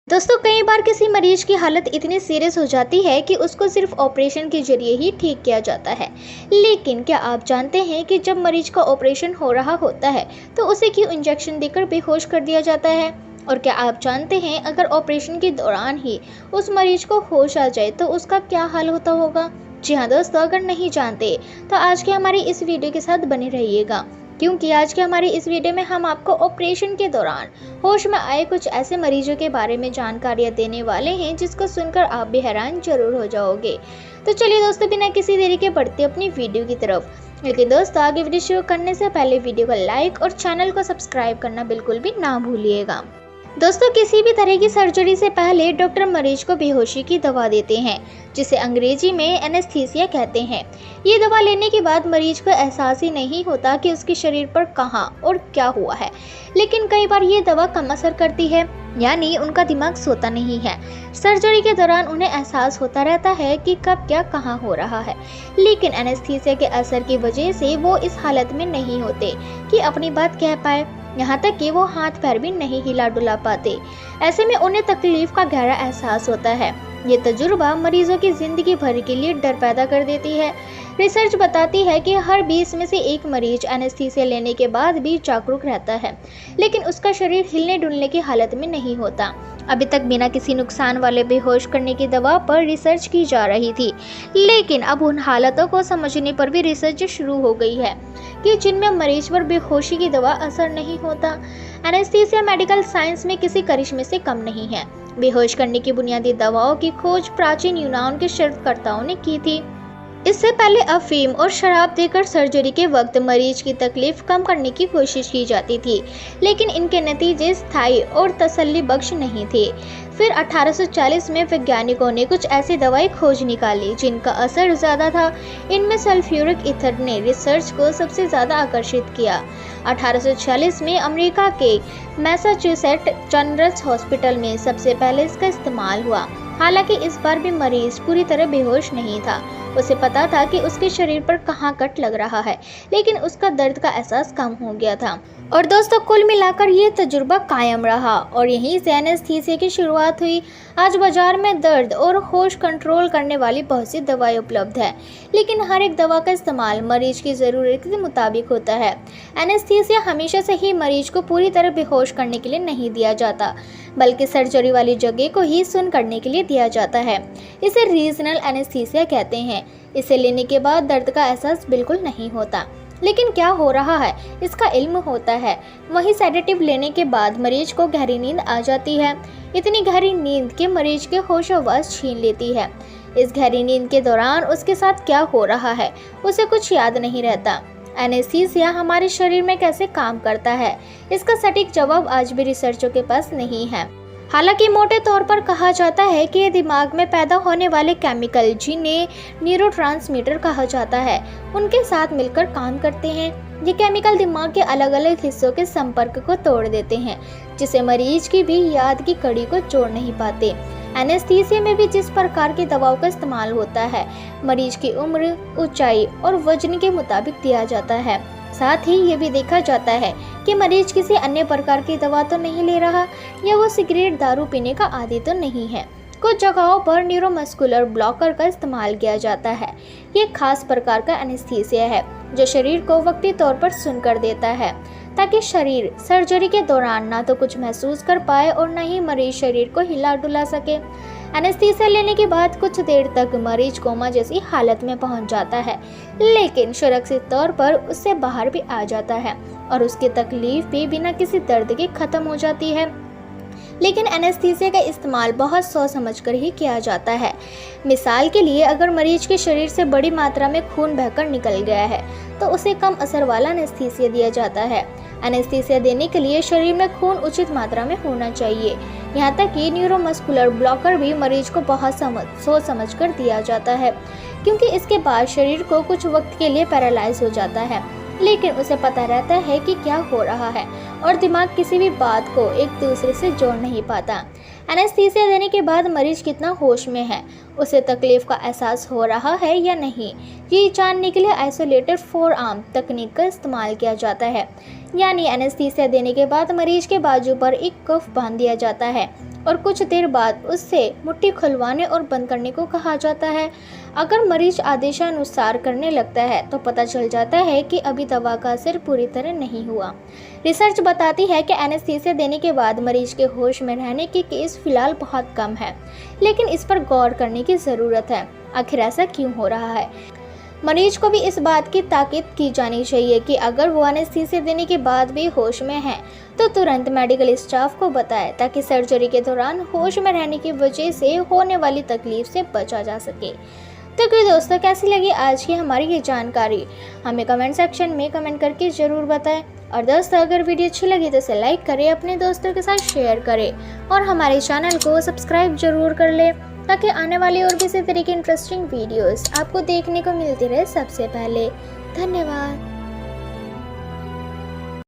दोस्तों, कई बार किसी मरीज की हालत इतनी सीरियस हो जाती है कि उसको सिर्फ ऑपरेशन के जरिए ही ठीक किया जाता है। लेकिन क्या आप जानते हैं कि जब मरीज का ऑपरेशन हो रहा होता है तो उसे क्यों इंजेक्शन देकर बेहोश कर दिया जाता है? और क्या आप जानते हैं अगर ऑपरेशन के दौरान ही उस मरीज को होश आ जाए तो उसका क्या हाल होता होगा? जी हाँ दोस्तों, अगर नहीं जानते तो आज के हमारी इस वीडियो के साथ बने रहिएगा, क्योंकि आज के हमारी इस वीडियो में हम आपको ऑपरेशन के दौरान होश में आए कुछ ऐसे मरीजों के बारे में जानकारियां देने वाले हैं जिसको सुनकर आप भी हैरान जरूर हो जाओगे। तो चलिए दोस्तों, बिना किसी देरी के बढ़ते अपनी वीडियो की तरफ। लेकिन दोस्तों, आगे वीडियो शुरू करने से पहले वीडियो को लाइक और चैनल को सब्सक्राइब करना बिल्कुल भी ना भूलिएगा। दोस्तों, किसी भी तरह की सर्जरी से पहले डॉक्टर मरीज को बेहोशी की दवा देते हैं, जिसे अंग्रेजी में एनेस्थीसिया कहते हैं। ये दवा लेने के बाद मरीज को एहसास ही नहीं होता कि उसके शरीर पर कहाँ और क्या हुआ है, लेकिन कई बार ये दवा कम असर करती है, यानी उनका दिमाग सोता नहीं है। सर्जरी के दौरान उन्हें एहसास होता रहता है कि कब क्या कहाँ हो रहा है, लेकिन एनेस्थीसिया के असर की वजह से वो इस हालत में नहीं होते कि अपनी बात कह पाए, यहाँ तक कि वो हाथ पैर भी नहीं हिला डुला पाते। ऐसे में उन्हें तकलीफ का गहरा एहसास होता है। ये तजुर्बा मरीजों की जिंदगी भर के लिए डर पैदा कर देती है। रिसर्च बताती है कि हर 20 में से एक मरीज एनेस्थीसिया लेने के बाद भी जागरूक रहता है, लेकिन उसका शरीर हिलने डुलने की हालत में नहीं होता। अभी तक बिना किसी नुकसान वाले बेहोश करने की दवा पर रिसर्च की जा रही थी, लेकिन अब उन हालतों को समझने पर भी रिसर्च शुरू हो गई है कि जिनमें मरीज पर बेहोशी की दवा असर नहीं होता। एनेस्थीसिया मेडिकल साइंस में किसी करिश्मे से कम नहीं है। बेहोश करने की बुनियादी दवाओं की खोज प्राचीन यूनान के शोधकर्ताओं ने की थी। इससे पहले अफीम और शराब देकर सर्जरी के वक्त मरीज की तकलीफ कम करने की कोशिश की जाती थी, लेकिन इनके नतीजे स्थायी और तसल्ली बख्श नहीं थे। फिर 1840 में वैज्ञानिकों ने कुछ ऐसी दवाई खोज निकाली जिनका असर ज़्यादा था। इनमें सल्फ्यूरिक ईथर ने रिसर्च को सबसे ज़्यादा आकर्षित किया। 1846 में अमेरिका के मैसाचुसेट्स जनरल हॉस्पिटल में सबसे पहले इसका इस्तेमाल हुआ। हालांकि इस बार भी मरीज पूरी तरह बेहोश नहीं था। उसे पता था कि उसके शरीर पर कहाँ कट लग रहा है, लेकिन उसका दर्द का एहसास कम हो गया था। और दोस्तों, कुल मिलाकर ये तजुर्बा कायम रहा और यहीं से एनेस्थीसिया की शुरुआत हुई। आज बाजार में दर्द और होश कंट्रोल करने वाली बहुत सी दवाएं उपलब्ध है, लेकिन हर एक दवा का इस्तेमाल मरीज की ज़रूरत के मुताबिक होता है। एनेस्थीसिया हमेशा से ही मरीज को पूरी तरह बेहोश करने के लिए नहीं दिया जाता, बल्कि सर्जरी वाली जगह को ही सुन्न करने के लिए दिया जाता है। इसे रीजनल एनेस्थीसिया कहते हैं। इसे लेने के बाद दर्द का एहसास बिल्कुल नहीं होता, लेकिन क्या हो रहा है इसका इल्म होता है। वहीं सेडेटिव लेने के बाद मरीज को गहरी नींद आ जाती है। इतनी गहरी नींद के मरीज के होश-ओ-हवास छीन लेती है। इस गहरी नींद के दौरान उसके साथ क्या हो रहा है उसे कुछ याद नहीं रहता। एनेस्थीसिया हमारे शरीर में कैसे काम करता है, इसका सटीक जवाब आज भी रिसर्चरों के पास नहीं है। हालांकि मोटे तौर पर कहा जाता है कि दिमाग में पैदा होने वाले केमिकल, जिन्हें न्यूरोट्रांसमीटर कहा जाता है, उनके साथ मिलकर काम करते हैं। ये केमिकल दिमाग के अलग अलग हिस्सों के संपर्क को तोड़ देते हैं, जिससे मरीज की भी याद की कड़ी को जोड़ नहीं पाते। एनेस्थीसिया में भी जिस प्रकार की दवाओं का इस्तेमाल होता है, मरीज की उम्र, ऊंचाई और वजन के मुताबिक दिया जाता है। साथ ही ये भी देखा जाता है कि मरीज किसी अन्य प्रकार की दवा तो नहीं ले रहा, या वो सिगरेट, दारू पीने का आदी तो नहीं है। कुछ जगहों पर न्यूरोमस्कुलर ब्लॉकर का इस्तेमाल किया जाता है। ये खास प्रकार का एनेस्थीसिया है जो शरीर को वक्ती तौर पर सुन्न कर देता है, ताकि शरीर सर्जरी के दौरान ना तो कुछ महसूस कर पाए और न ही मरीज शरीर को हिला डुला सके। एनेस्थीसिया लेने के बाद कुछ देर तक मरीज कोमा जैसी हालत में पहुंच जाता है, लेकिन सुरक्षित तौर पर उससे बाहर भी आ जाता है और उसकी तकलीफ भी बिना किसी दर्द के खत्म हो जाती है। लेकिन एनेस्थीसिया का इस्तेमाल बहुत सोच समझकर ही किया जाता है। मिसाल के लिए, अगर मरीज के शरीर से बड़ी मात्रा में खून बहकर निकल गया है तो उसे कम असर वाला एनेस्थीसिया दिया जाता है। एनेस्थीसिया देने के लिए शरीर में खून उचित मात्रा में होना चाहिए। यहाँ तक कि न्यूरोमस्कुलर ब्लॉकर भी मरीज को बहुत सोच समझ कर दिया जाता है, क्योंकि इसके बाद शरीर को कुछ वक्त के लिए पैरालाइज हो जाता है, लेकिन उसे पता रहता है कि क्या हो रहा है और दिमाग किसी भी बात को एक दूसरे से जोड़ नहीं पाता। एनेस्थीसिया देने के बाद मरीज कितना होश में है, उसे तकलीफ का एहसास हो रहा है या नहीं, ये जानने के लिए आइसोलेटेड फोरआर्म तकनीक का इस्तेमाल किया जाता है। यानी एनेस्थीसिया देने के बाद मरीज के बाजू पर एक कफ बांध दिया जाता है और कुछ देर बाद उससे मुट्ठी खुलवाने और बंद करने को कहा जाता है। अगर मरीज आदेशानुसार करने लगता है तो पता चल जाता है कि अभी दवा का असर पूरी तरह नहीं हुआ। रिसर्च बताती है कि एनेस्थीसिया देने के बाद मरीज के होश में रहने के केस फिलहाल बहुत कम है, लेकिन इस पर गौर करने की ज़रूरत है। आखिर ऐसा क्यों हो रहा है? मरीज को भी इस बात की ताकीद की जानी चाहिए कि अगर वो एनेस्थीसिया देने के बाद भी होश में है तो तुरंत मेडिकल स्टाफ को बताएं, ताकि सर्जरी के दौरान होश में रहने की वजह से होने वाली तकलीफ से बचा जा सके। तो क्यों दोस्तों, कैसी लगी आज की हमारी ये जानकारी? हमें कमेंट सेक्शन में कमेंट करके ज़रूर बताएं। और दोस्तों, अगर वीडियो अच्छी लगी तो इसे लाइक करें, अपने दोस्तों के साथ शेयर करें और हमारे चैनल को सब्सक्राइब जरूर कर लें, ताकि आने वाली और भी इसी तरह की इंटरेस्टिंग वीडियोस आपको देखने को मिलती रहे सबसे पहले। धन्यवाद।